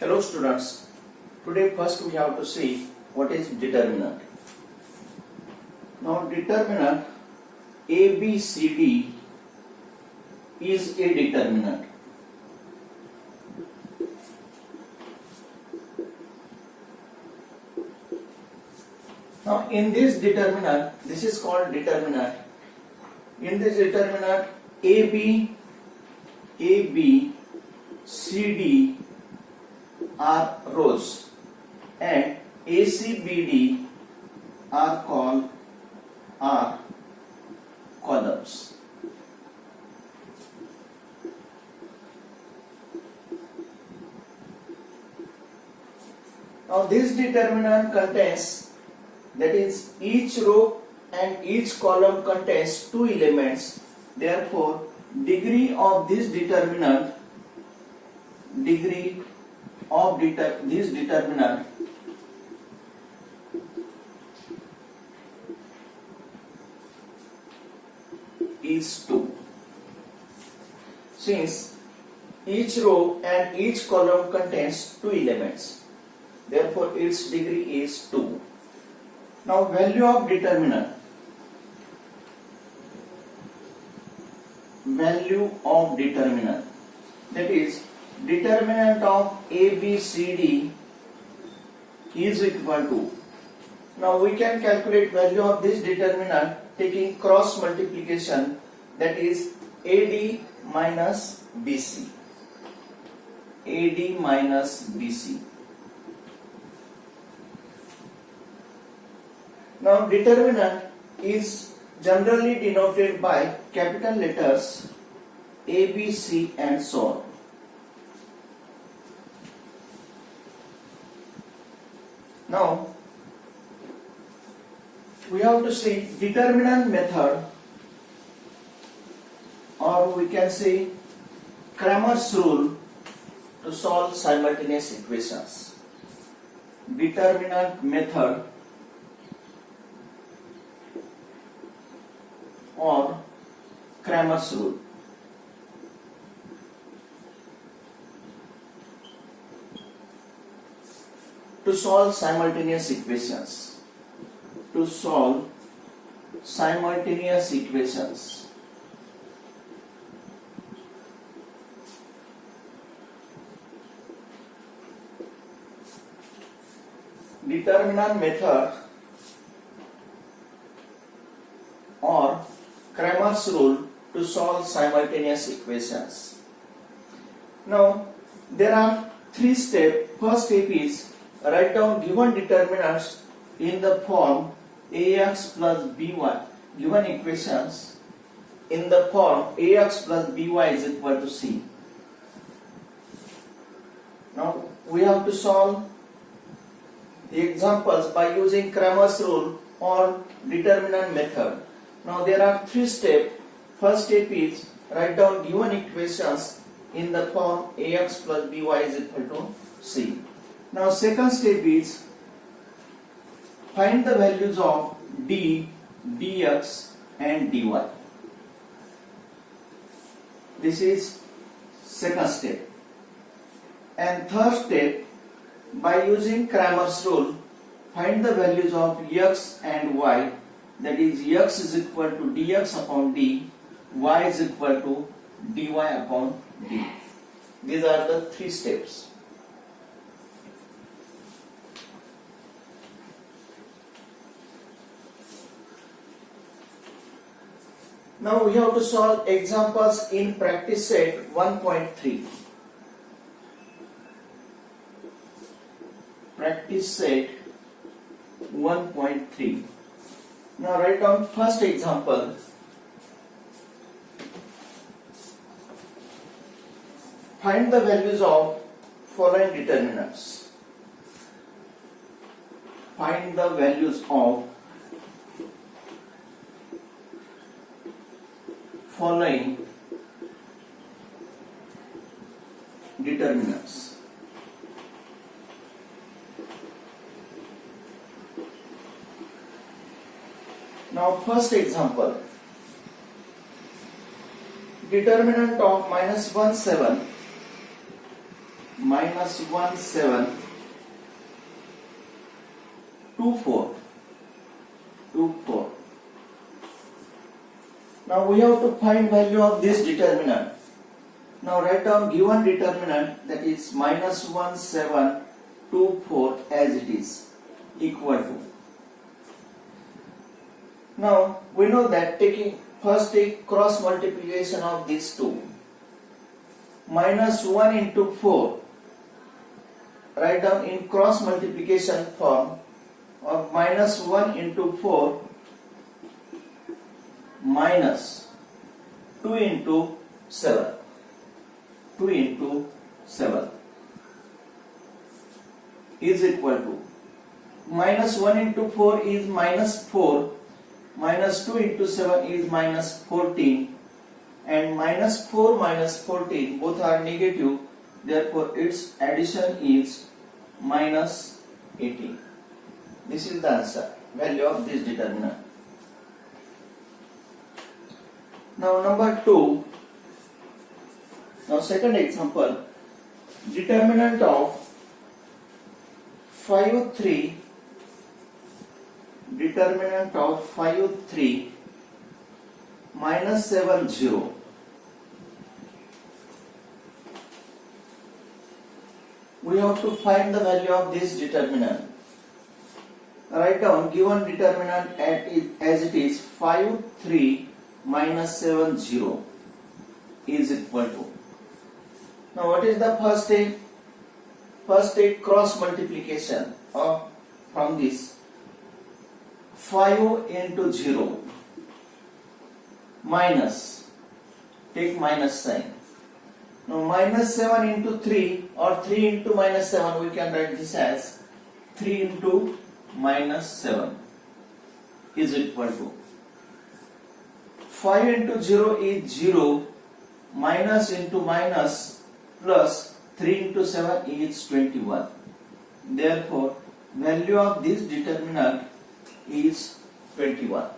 Hello students, today first we have to see what is determinant. Now determinant ABCD is a determinant. Now in this determinant, this is called determinant. In this determinant AB, CD are rows and ACBD are called columns. Now this determinant contains, that is, each row and each column contains two elements. Therefore, degree of this determinant is 2. Since each row and each column contains two elements, therefore its degree is 2. Now value of determinant. That is, determinant of ABCD is equal to. Now we can calculate value of this determinant taking cross multiplication, that is AD minus BC. Now determinant is generally denoted by capital letters A, B, C and so on. Now we have to see determinant method, or we can say Cramer's rule to solve simultaneous equations. Determinant method or Cramer's rule. To solve simultaneous equations. Determinant method or Cramer's rule to solve simultaneous equations. Now there are 3 steps. First step is write down given determinants in the form ax plus by, given equations in the form ax plus by is equal to c. Now we have to solve the examples by using Cramer's rule or determinant method. Now there are 3 steps. First step is write down given equations in the form ax plus by is equal to c. Now second step is find the values of d, dx and dy. This is second step. And third step, by using Cramer's rule, find the values of x and y. That is, x is equal to dx upon d, y is equal to dy upon d. These are the 3 steps. Now we have to solve examples in practice set 1.3. Practice set 1.3. Now write down first example. Find the values of following determinants. Find the values of following determinants. Now first example, determinant of -1, 7 minus 1 7 2 4 2 4. Now we have to find value of this determinant. Now write down given determinant, that is minus 1 7 2 4 as it is, equal to. Now we know that first take cross multiplication of these two. Minus 1 into 4, write down in cross multiplication form of minus 1 into 4 minus 2 into 7. 2 into 7 is equal to minus 1 into 4 is minus 4, minus 2 into 7 is minus 14, and minus 4 minus 14 both are negative, therefore its addition is minus 18. This is the answer, value of this determinant. Now number 2. Now second example, determinant of 5 3, determinant of 5 3 minus 7 0. We have to find the value of this determinant. Write down given determinant as it is 5 3 minus 7 0 is equal to. Now what is the first step? First step, cross multiplication from this 5 into 0 minus, take minus sign. Now minus 7 into 3 or 3 into minus 7, we can write this as 3 into minus 7 is equal to 5 into 0 is 0, minus into minus plus 3 into 7 is 21. Therefore, value of this determinant is 21.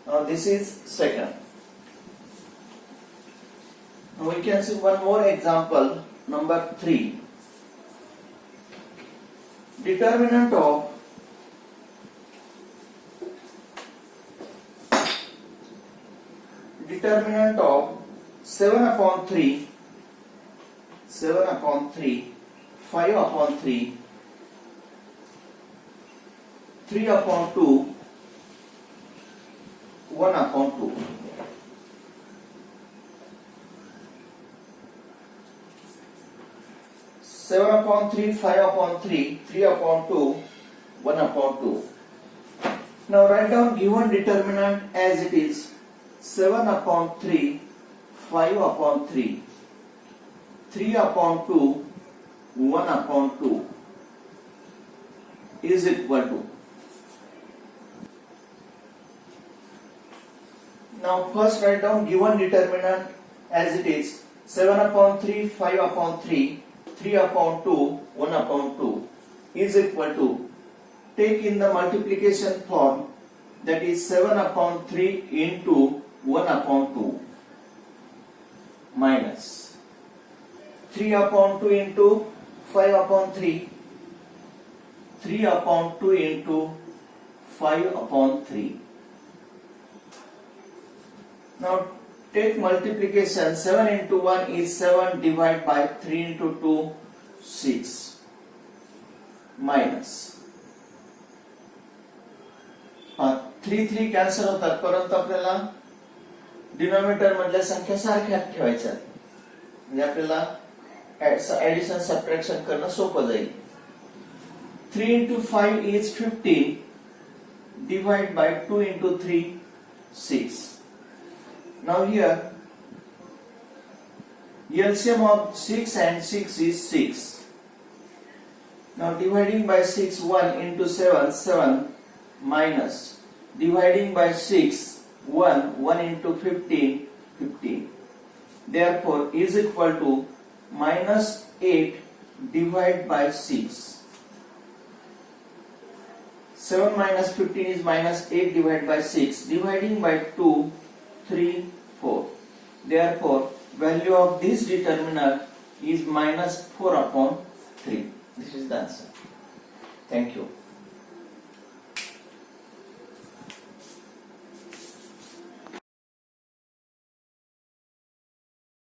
Now this is second. Now we can see one more example, number 3. Determinant of 7 upon 3, 5 upon 3, 3 upon 2, 1 upon 2. Seven upon 3, 5 upon 3, 3 upon 2, 1 upon 2. Now write down given determinant as it is 7 upon 3, 5 upon 3, 3 upon 2, 1 upon 2 is equal to. Now first write down given determinant as it is 7 upon 3, 5 upon 3, 3 upon 2, 1 upon 2 is equal to, take in the multiplication form, that is 7 upon 3 into 1 upon 2 minus 3 upon 2 into 5 upon 3, 3 upon 2 into 5 upon 3. Now take multiplication, 7 into 1 is 7, divided by 3 into 2, 6 minus 3 cancel होतात, परंतु आपल्याला denominator मधल्या संख्या सारख्या ठेवायच्या, म्हणजे आपल्याला addition subtraction करणं सोपं जाईल. 3 into 5 is 15, divided by 2 into 3, 6. Now here LCM of 6 and 6 is 6. Now dividing by 6, 1 into 7, 7 minus dividing by 6, 1 into 15, 15. Therefore is equal to minus 8 divided by 6. 7 minus 15 is minus 8 divided by 6. Dividing by 2, 3, 4. Therefore value of this determinant is minus 4 upon 3. This is the answer. Thank you.